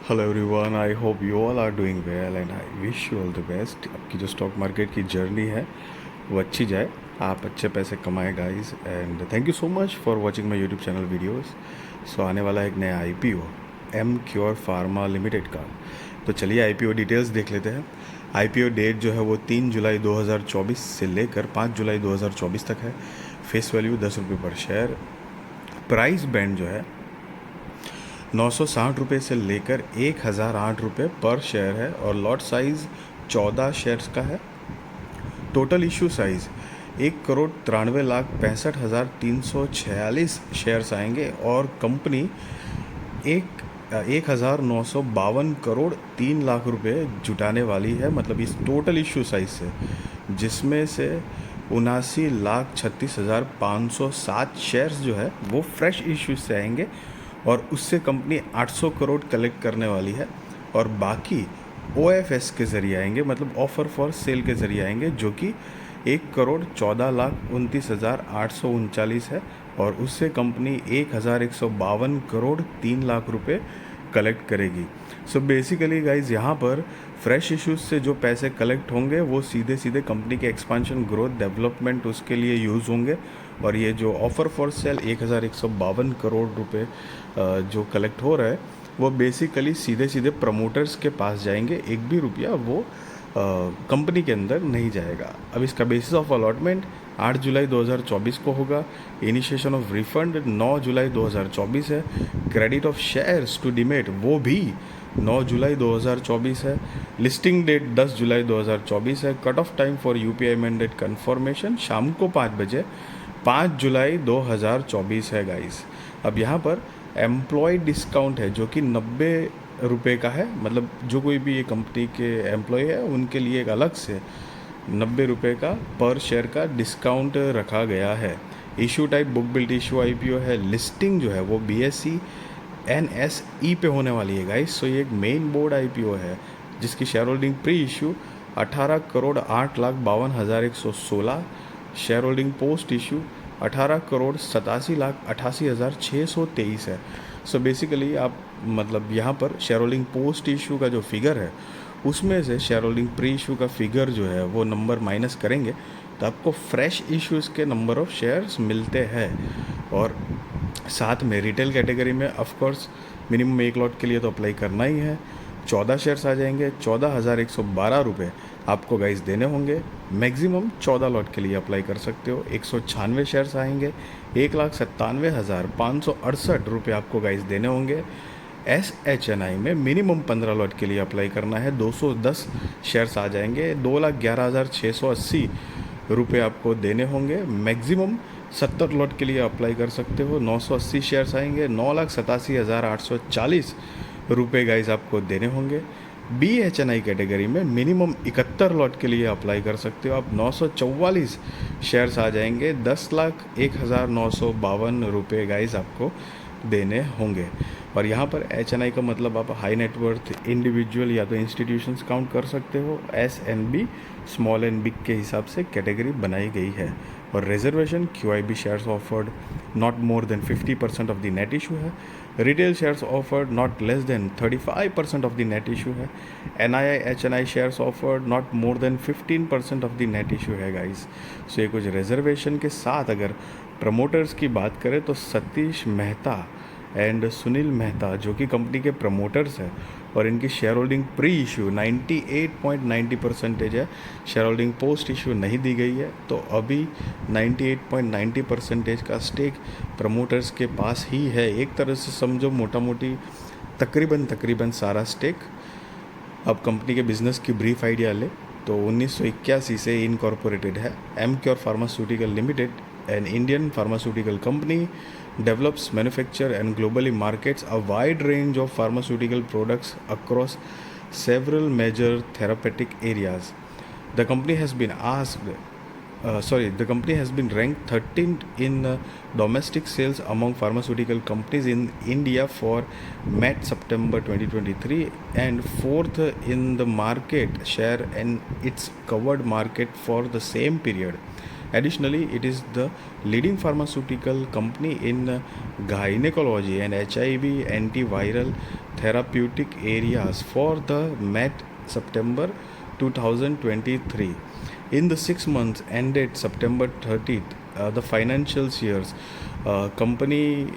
Hello everyone, I hope you all are doing well and I wish you all the best. आपकी जो stock market की journey है वो अच्छी जाए, आप अच्छे पैसे कमाएं guys. And thank you so much for watching my YouTube channel videos. So आने वाला है एक नया IPO Emcure pharma limited का। तो चलिए आईपीओ डिटेल्स देख लेते हैं। आईपीओ डेट जो है वो 3 जुलाई 2024 से लेकर 5 जुलाई 2024 तक है। फेस वैल्यू 10 रुपये पर शेयर। प्राइस बैंड जो है 960 रुपये से लेकर 1008 रुपये पर शेयर है और लॉट साइज़ 14 शेयर्स का है। टोटल इशू साइज़ 1,93,65,346 शेयर्स आएंगे और कंपनी एक 1,952 करोड़ 3 लाख रुपए जुटाने वाली है, मतलब इस टोटल इशू साइज से, जिसमें से 79,36,507 शेयर्स जो है वो फ्रेश इशू से आएंगे और उससे कंपनी 800 करोड़ कलेक्ट करने वाली है। और बाकी OFS के ज़रिए आएंगे, मतलब ऑफ़र फॉर सेल के ज़रिए आएंगे, जो कि 1,14,29,839 है और उससे कंपनी 1,152 करोड़ 3 लाख रुपए कलेक्ट करेगी। सो बेसिकली गाइज यहाँ पर फ्रेश इश्यूज से जो पैसे कलेक्ट होंगे वो सीधे सीधे कंपनी के एक्सपांशन, ग्रोथ, डेवलपमेंट उसके लिए यूज़ होंगे। और ये जो ऑफ़र फॉर सेल 1,152 करोड़ रुपए जो कलेक्ट हो रहा है वो बेसिकली सीधे सीधे प्रमोटर्स के पास जाएंगे। एक भी रुपया वो कंपनी के अंदर नहीं जाएगा। अब इसका बेसिस ऑफ अलॉटमेंट 8 जुलाई 2024 को होगा। इनिशिएशन ऑफ रिफंड 9 जुलाई 2024 है। Credit of shares to demat वो भी 9 जुलाई 2024 है। लिस्टिंग डेट 10 जुलाई 2024 है। Cut off time for UPI mandate confirmation शाम को 5 बजे 5 जुलाई 2024 है गाइस। अब यहाँ पर एम्प्लॉय डिस्काउंट है जो कि 90 रुपये का है, मतलब जो कोई भी ये कंपनी के एम्प्लॉय है उनके लिए एक अलग से 90 रुपये का पर शेयर का डिस्काउंट रखा गया है। Issue type book build issue IPO है। लिस्टिंग जो है वो BSE NSE पे होने वाली है गाइस। सो ये एक मेन बोर्ड IPO है जिसकी share holding pre issue 18,08,52,116, share holding post issue 18,87,88,623 है। सो बेसिकली आप, मतलब यहाँ पर शेयर होल्डिंग पोस्ट इशू का जो फिगर है उसमें से शेयर होल्डिंग प्री इशू का फिगर जो है वो नंबर माइनस करेंगे तो आपको फ्रेश इश्यूज़ के नंबर ऑफ़ शेयर्स मिलते हैं। और साथ में रिटेल कैटेगरी में ऑफ कोर्स मिनिमम 1 लॉट के लिए तो अप्लाई करना ही है। 14 शेयर्स आ जाएंगे। 14,112 रुपये आपको गाइस देने होंगे। मैक्सिमम 14 लॉट के लिए अप्लाई कर सकते हो। 196 शेयर्स आएंगे। 1,97,568 रुपये आपको गाइस देने होंगे। SHNI में मिनिमम 15 लॉट के लिए अप्लाई करना है। 210 शेयर्स आ जाएंगे। 2,11,680 रुपये आपको देने होंगे। मैक्सिमम 70 लॉट के लिए अप्लाई कर सकते हो। 980 शेयर्स आएंगे। 9,87,840 रुपये गाइस आपको देने होंगे। BHNI कैटेगरी में मिनिमम 71 लॉट के लिए अप्लाई कर सकते हो आप। 944 शेयर्स आ जाएंगे। 10,01,952 रुपये गाइस आपको देने होंगे। और यहाँ पर HNI का मतलब आप हाई नेटवर्थ इंडिविजुअल या तो इंस्टीट्यूशंस काउंट कर सकते हो। SNB स्मॉल एंड बिग के हिसाब से कैटेगरी बनाई गई है। और reservation QIB shares offered not more than 50% of the net issue है। Retail shares offered not less than 35% of the net issue है। NII HNI shares offered not more than 15% of the net issue है guys. So ये कुछ reservation के साथ अगर promoters की बात करें तो सतीश मेहता एंड सुनील मेहता जो कि कंपनी के प्रमोटर्स हैं और इनकी शेयर होल्डिंग प्री इशू 98.90% है। शेयर होल्डिंग पोस्ट इशू नहीं दी गई है, तो अभी 98.90% का स्टेक प्रमोटर्स के पास ही है। एक तरह से समझो मोटा मोटी तकरीबन सारा स्टेक। अब कंपनी के बिज़नेस की ब्रीफ आइडिया ले तो 1981 से इनकॉर्पोरेटेड है। Emcure pharmaceutical limited, an Indian pharmaceutical company, develops, manufacture and globally markets a wide range of pharmaceutical products across several major therapeutic areas. The company has been the company has been ranked 13th in domestic sales among pharmaceutical companies in India for Met September 2023 and 4th in the market share in its covered market for the same period. Additionally, it is the leading pharmaceutical company in gynecology and HIV antiviral therapeutic areas for the met September 2023. In the 6 months ended September 30th, the financial years, company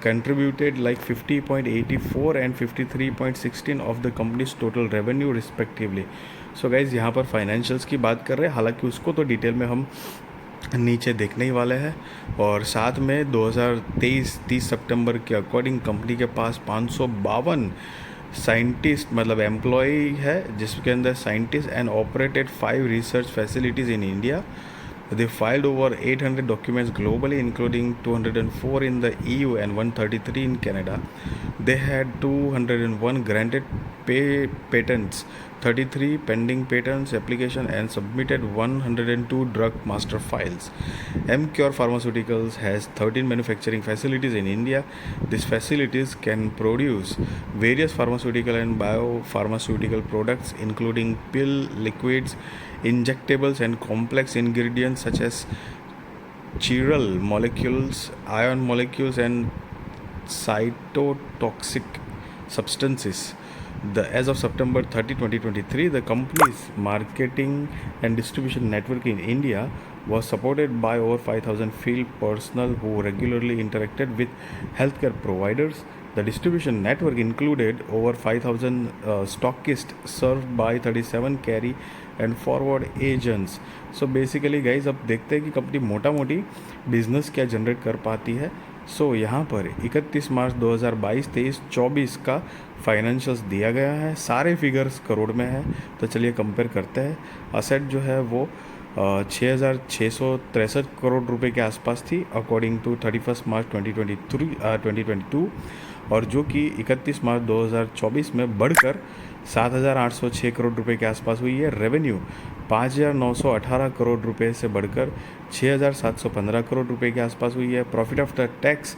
contributed like 50.84 and 53.16 of the company's total revenue respectively. So guys यहाँ पर financials की बात कर रहे हैं, हालांकि उसको तो डिटेल में हम नीचे देखने ही वाले हैं। और साथ में 2023 30 सितंबर के अकॉर्डिंग कंपनी के पास 552 साइंटिस्ट मतलब एम्प्लॉय है, जिसके अंदर scientist and operated 5 research facilities in India. They filed over 800 documents globally, including 204 in the EU and 133 in Canada. They had 201 granted patents, 33 pending patents application, and submitted 102 drug master files. MCure Pharmaceuticals has 13 manufacturing facilities in India. These facilities can produce various pharmaceutical and biopharmaceutical products, including pill, liquids, injectables, and complex ingredients such as chiral molecules, ion molecules, and cytotoxic substances. As of September 30, 2023, the company's marketing and distribution network in India was supported by over 5,000 field personnel who regularly interacted with healthcare providers. The distribution network included over 5,000 stockists served by 37 carry and forward agents. So basically guys अब देखते हैं कि company मोटा मोटी business क्या generate कर पाती है। सो यहाँ पर 31 मार्च 2022, 23, 24 का फाइनेंशियल्स दिया गया है, सारे फिगर्स करोड़ में है। तो चलिए कंपेयर करते हैं। असेट जो है वो 6,663 करोड़ रुपए के आसपास थी अकॉर्डिंग टू 31 मार्च 2022, और जो कि 31 मार्च 2024 में बढ़कर 7,806 करोड़ रुपए के आसपास हुई है। रेवेन्यू 5,918 करोड़ रुपए से बढ़कर 6,715 करोड़ रुपए के आसपास हुई है। प्रॉफिट आफ्टर टैक्स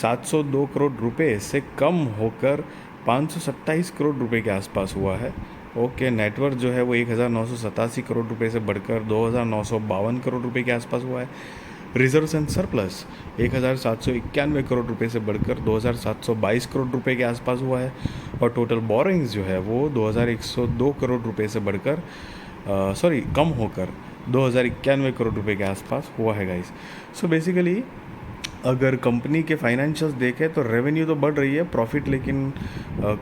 702 करोड़ रुपए से कम होकर 527 करोड़ रुपए के आसपास हुआ है। ओके, नेटवर्थ जो है वो 1,987 करोड़ रुपए से बढ़कर 2,952 करोड़ रुपए के आसपास हुआ है। रिजर्व्स एंड सरप्लस 1,791 करोड़ रुपए से बढ़कर 2,722 करोड़ रुपए के आसपास हुआ है। और टोटल बोरोइंग्स जो है वो 2,102 करोड़ रुपए से बढ़कर कम होकर 2,091 करोड़ रुपए के आसपास हुआ है गाइस। सो बेसिकली अगर कंपनी के फाइनेंशियल्स देखें तो रेवेन्यू तो बढ़ रही है, प्रॉफिट लेकिन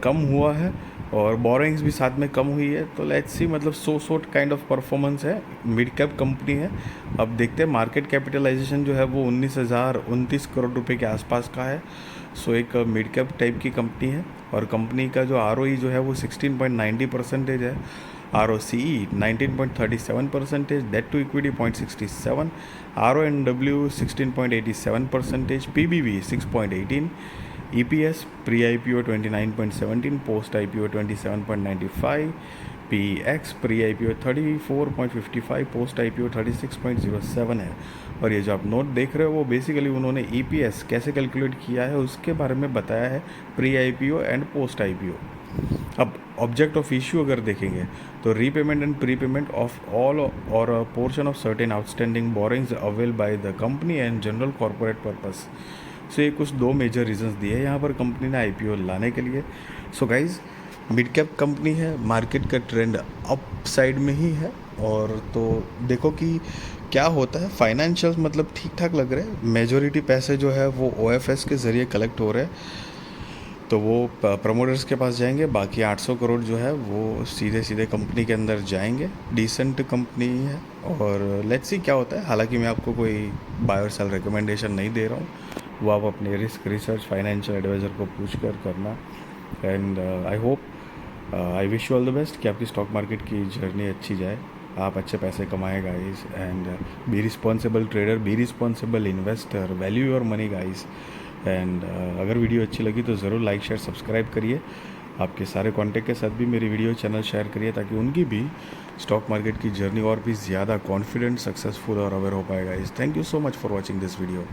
कम हुआ है, और बोरोइंग्स भी साथ में कम हुई है। तो लेट्स सी, मतलब सोट काइंड ऑफ परफॉर्मेंस है, मिड कैप कंपनी है। अब देखते हैं मार्केट कैपिटलाइजेशन जो है वो 19,029 करोड़ रुपए के आसपास का है। सो एक मिड कैप टाइप की कंपनी है, और कंपनी का जो ROE जो है वो 16.90% है, ROCE 19.37%, debt to equity 0.67, RONW 16.87%, PBV 6.18, EPS pre-IPO 29.17, post-IPO 27.95, PX pre-IPO 34.55, post-IPO 36.07 है। और ये जो आप नोट देख रहे हो वो बेसिकली उन्होंने EPS कैसे कैलकुलेट किया है उसके बारे में बताया है, pre-IPO एंड post-IPO। अब ऑब्जेक्ट ऑफ इश्यू अगर देखेंगे तो repayment and prepayment of all और a portion of certain outstanding borrowings availed by the company and general corporate purpose. So ये कुछ 2 मेजर रीजंस दिए हैं यहाँ पर कंपनी ने IPO लाने के लिए। So guys, mid cap company है, मार्केट का ट्रेंड अप साइड में ही है, और तो देखो कि क्या होता है। फाइनेंशियल्स मतलब ठीक ठाक लग रहे हैं, मेजॉरिटी पैसे जो है वो OFS के ज़रिए कलेक्ट हो रहे हैं, तो वो प्रमोटर्स के पास जाएंगे। बाकी 800 करोड़ जो है वो सीधे सीधे कंपनी के अंदर जाएंगे। डिसेंट कंपनी है, और लेट्स सी क्या होता है। हालांकि मैं आपको कोई बाय और सेल रिकमेंडेशन नहीं दे रहा हूँ, वो आप अपने रिस्क रिसर्च फाइनेंशियल एडवाइज़र को पूछ कर करना। And I wish you all the best कि आपकी स्टॉक मार्केट की जर्नी अच्छी जाए, आप अच्छे पैसे कमाए guys, and be responsible trader, be responsible investor, value your money guys. And अगर वीडियो अच्छी लगी तो ज़रूर लाइक शेयर सब्सक्राइब करिए। आपके सारे कॉन्टैक्ट के साथ भी मेरी वीडियो चैनल शेयर करिए, ताकि उनकी भी स्टॉक मार्केट की जर्नी और भी ज़्यादा कॉन्फिडेंट, सक्सेसफुल और अवेयर हो पाएगा। Thank you so much for watching this video.